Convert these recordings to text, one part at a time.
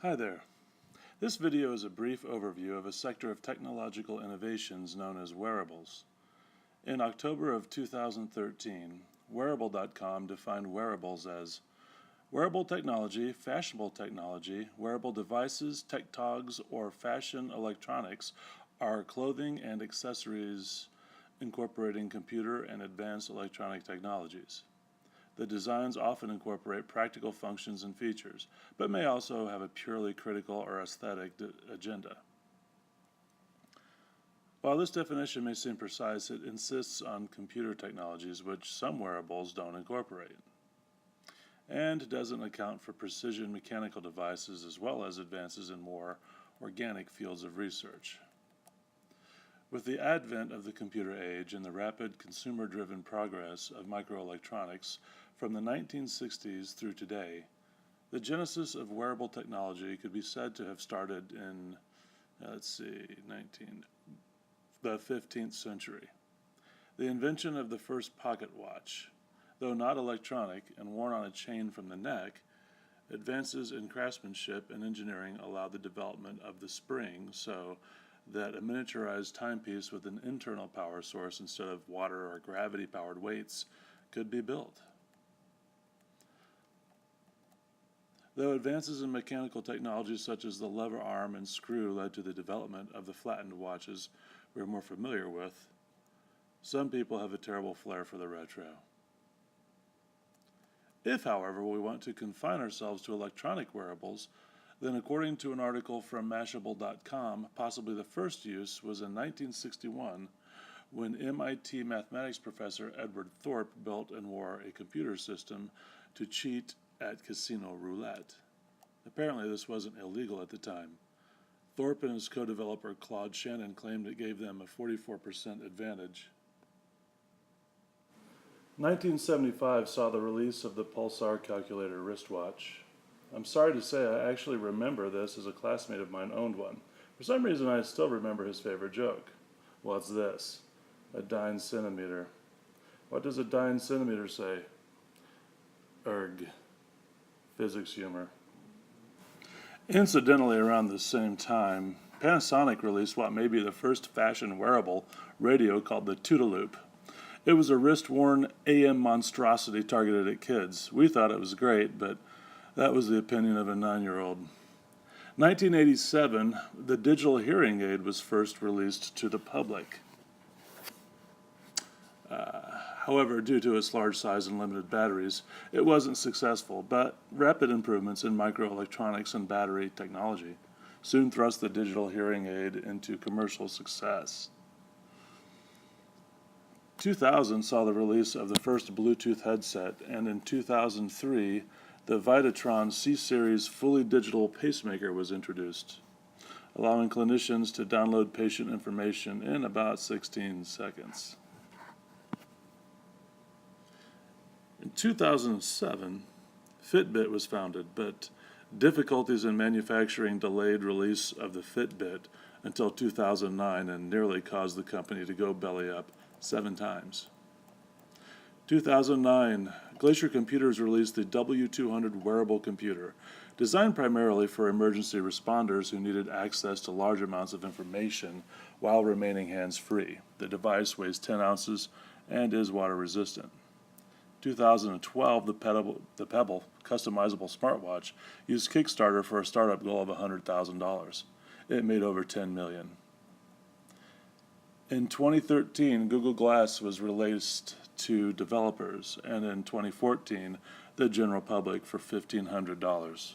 Hi there. This video is a brief overview of a sector of technological innovations known as wearables. In October of 2013, Wearable.com defined wearables as wearable technology, fashionable technology, wearable devices, tech togs, or fashion electronics are clothing and accessories incorporating computer and advanced electronic technologies. The designs often incorporate practical functions and features, but may also have a purely critical or aesthetic agenda. While this definition may seem precise, it insists on computer technologies which some wearables don't incorporate, and doesn't account for precision mechanical devices as well as advances in more organic fields of research. With the advent of the computer age and the rapid consumer-driven progress of microelectronics from the 1960s through today, the genesis of wearable technology could be said to have started in, the 15th century. The invention of the first pocket watch, though not electronic and worn on a chain from the neck, advances in craftsmanship and engineering allowed the development of the spring so that a miniaturized timepiece with an internal power source instead of water or gravity-powered weights could be built. Though advances in mechanical technologies such as the lever arm and screw led to the development of the flattened watches we're more familiar with, some people have a terrible flair for the retro. If, however, we want to confine ourselves to electronic wearables, then according to an article from Mashable.com, possibly the first use was in 1961 when MIT mathematics professor Edward Thorpe built and wore a computer system to cheat at casino roulette. Apparently this wasn't illegal at the time. Thorpe and his co-developer Claude Shannon claimed it gave them a 44% advantage. 1975 saw the release of the Pulsar calculator wristwatch. I'm sorry to say I actually remember this as a classmate of mine owned one. For some reason I still remember his favorite joke. What's this? A dyne centimeter. What does a dyne centimeter say? Erg. Physics humor. Incidentally, around the same time, Panasonic released what may be the first fashion wearable radio called the Tootaloop. It was a wrist-worn AM monstrosity targeted at kids. We thought it was great, but that was the opinion of a 9-year-old. 1987, the digital hearing aid was first released to the public. However, due to its large size and limited batteries, it wasn't successful, but rapid improvements in microelectronics and battery technology soon thrust the digital hearing aid into commercial success. 2000 saw the release of the first Bluetooth headset, and in 2003, the Vitatron C-Series fully digital pacemaker was introduced, allowing clinicians to download patient information in about 16 seconds. In 2007, Fitbit was founded, but difficulties in manufacturing delayed release of the Fitbit until 2009 and nearly caused the company to go belly up 7 times. 2009, Glacier Computers released the W200 wearable computer, designed primarily for emergency responders who needed access to large amounts of information while remaining hands-free. The device weighs 10 ounces and is water resistant. 2012, the Pebble customizable smartwatch used Kickstarter for a startup goal of $100,000. It made over $10 million. In 2013, Google Glass was released to developers, and in 2014, the general public for $1,500.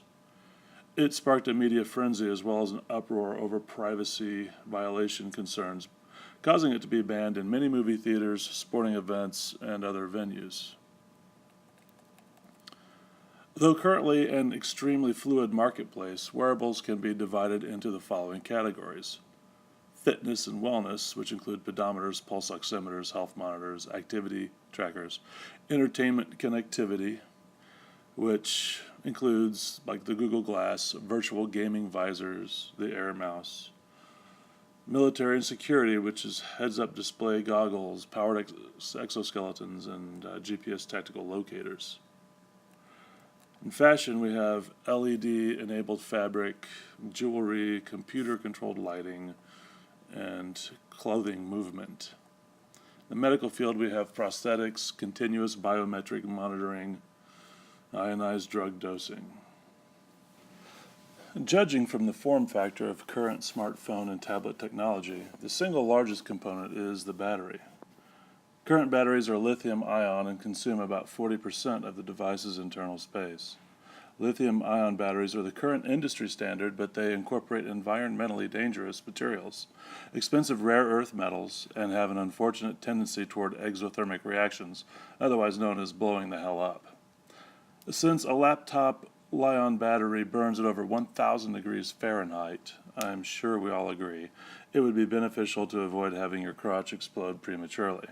It sparked a media frenzy as well as an uproar over privacy violation concerns, causing it to be banned in many movie theaters, sporting events, and other venues. Though currently an extremely fluid marketplace, wearables can be divided into the following categories. Fitness and wellness, which include pedometers, pulse oximeters, health monitors, activity trackers. Entertainment connectivity, which includes like the Google Glass, virtual gaming visors, the Air Mouse. Military and security, which is heads-up display goggles, powered exoskeletons, and GPS tactical locators. In fashion, we have LED-enabled fabric, jewelry, computer-controlled lighting, and clothing movement. In the medical field, we have prosthetics, continuous biometric monitoring, ionized drug dosing. Judging from the form factor of current smartphone and tablet technology, the single largest component is the battery. Current batteries are lithium-ion and consume about 40% of the device's internal space. Lithium-ion batteries are the current industry standard, but they incorporate environmentally dangerous materials, expensive rare earth metals, and have an unfortunate tendency toward exothermic reactions, otherwise known as blowing the hell up. Since a laptop Li-ion battery burns at over 1,000 degrees Fahrenheit, I'm sure we all agree, it would be beneficial to avoid having your crotch explode prematurely.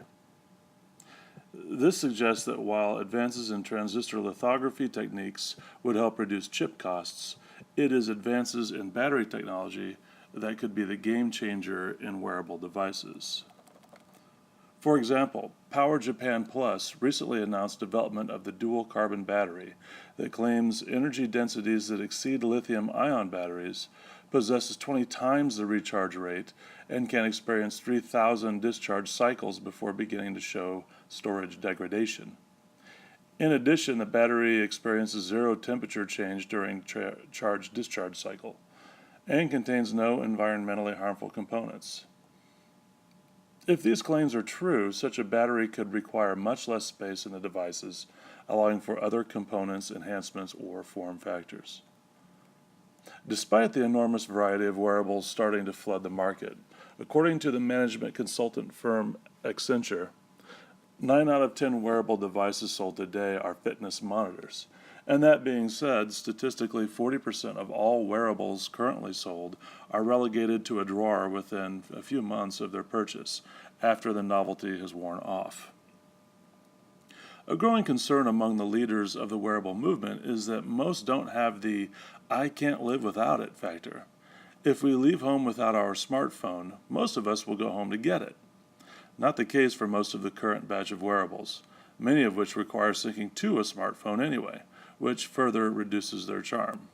This suggests that while advances in transistor lithography techniques would help reduce chip costs, it is advances in battery technology that could be the game changer in wearable devices. For example, Power Japan Plus recently announced development of the dual carbon battery that claims energy densities that exceed lithium-ion batteries, possesses 20 times the recharge rate, and can experience 3,000 discharge cycles before beginning to show storage degradation. In addition, the battery experiences zero temperature change during charge-discharge cycle and contains no environmentally harmful components. If these claims are true, such a battery could require much less space in the devices, allowing for other components, enhancements, or form factors. Despite the enormous variety of wearables starting to flood the market, according to the management consultant firm Accenture, 9 out of 10 wearable devices sold today are fitness monitors. And that being said, statistically 40% of all wearables currently sold are relegated to a drawer within a few months of their purchase, after the novelty has worn off. A growing concern among the leaders of the wearable movement is that most don't have the "I can't live without it" factor. If we leave home without our smartphone, most of us will go home to get it. Not the case for most of the current batch of wearables, many of which require syncing to a smartphone anyway, which further reduces their charm.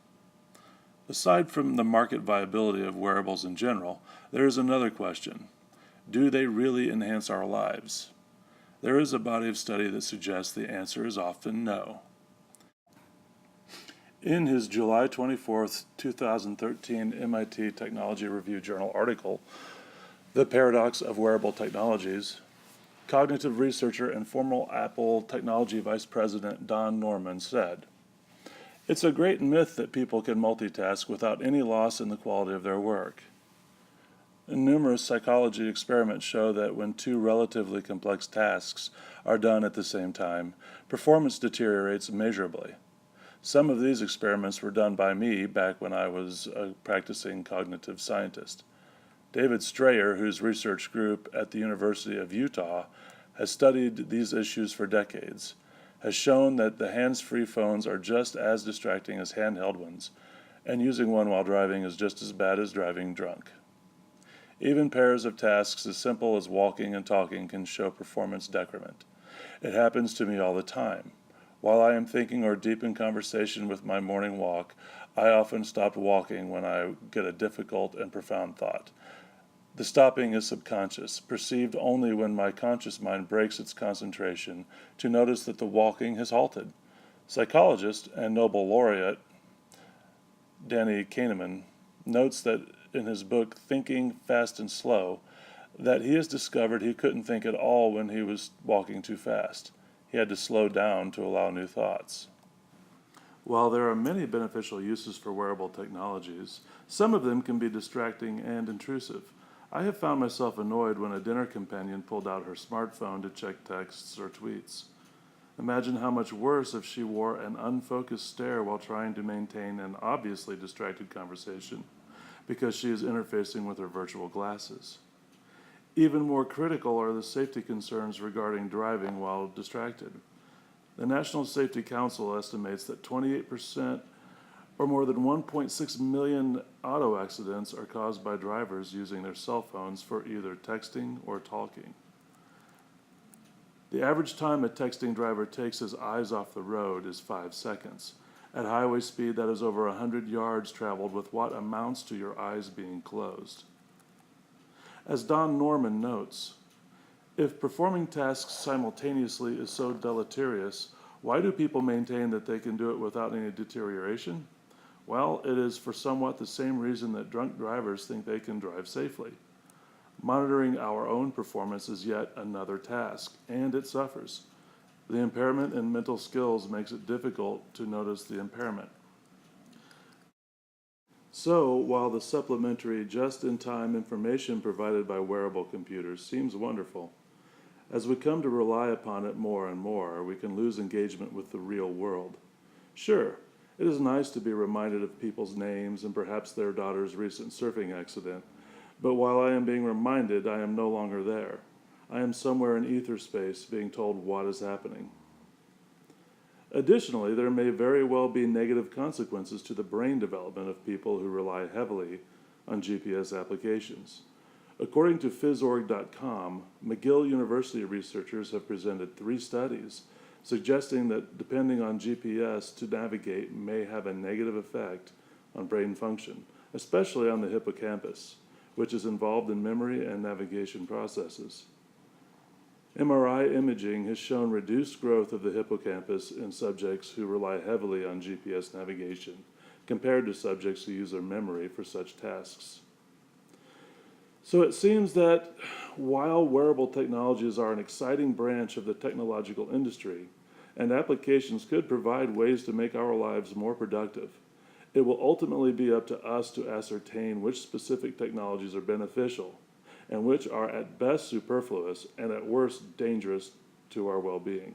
Aside from the market viability of wearables in general, there is another question. Do they really enhance our lives? There is a body of study that suggests the answer is often no. In his July 24, 2013 MIT Technology Review Journal article, The Paradox of Wearable Technologies, cognitive researcher and former Apple Technology Vice President Don Norman said, "It's a great myth that people can multitask without any loss in the quality of their work. Numerous psychology experiments show that when two relatively complex tasks are done at the same time, performance deteriorates measurably. Some of these experiments were done by me back when I was a practicing cognitive scientist. David Strayer, whose research group at the University of Utah has studied these issues for decades, has shown that the hands-free phones are just as distracting as handheld ones, and using one while driving is just as bad as driving drunk. Even pairs of tasks as simple as walking and talking can show performance decrement. It happens to me all the time. While I am thinking or deep in conversation with my morning walk, I often stop walking when I get a difficult and profound thought. The stopping is subconscious, perceived only when my conscious mind breaks its concentration to notice that the walking has halted." Psychologist and Nobel laureate Danny Kahneman notes that in his book Thinking Fast and Slow that he has discovered he couldn't think at all when he was walking too fast. He had to slow down to allow new thoughts. While there are many beneficial uses for wearable technologies, some of them can be distracting and intrusive. I have found myself annoyed when a dinner companion pulled out her smartphone to check texts or tweets. Imagine how much worse if she wore an unfocused stare while trying to maintain an obviously distracted conversation because she is interfacing with her virtual glasses. Even more critical are the safety concerns regarding driving while distracted. The National Safety Council estimates that 28% or more than 1.6 million auto accidents are caused by drivers using their cell phones for either texting or talking. The average time a texting driver takes his eyes off the road is 5 seconds, at highway speed that is over 100 yards traveled with what amounts to your eyes being closed. As Don Norman notes, if performing tasks simultaneously is so deleterious, why do people maintain that they can do it without any deterioration? Well, it is for somewhat the same reason that drunk drivers think they can drive safely. Monitoring our own performance is yet another task, and it suffers. The impairment in mental skills makes it difficult to notice the impairment. So, while the supplementary just-in-time information provided by wearable computers seems wonderful, as we come to rely upon it more and more, we can lose engagement with the real world. Sure, it is nice to be reminded of people's names and perhaps their daughter's recent surfing accident, but while I am being reminded, I am no longer there. I am somewhere in ether space being told what is happening. Additionally, there may very well be negative consequences to the brain development of people who rely heavily on GPS applications. According to Phys.org.com, McGill University researchers have presented 3 studies suggesting that depending on GPS to navigate may have a negative effect on brain function, especially on the hippocampus, which is involved in memory and navigation processes. MRI imaging has shown reduced growth of the hippocampus in subjects who rely heavily on GPS navigation compared to subjects who use their memory for such tasks. So it seems that while wearable technologies are an exciting branch of the technological industry, and applications could provide ways to make our lives more productive, it will ultimately be up to us to ascertain which specific technologies are beneficial and which are at best superfluous and at worst dangerous to our well-being.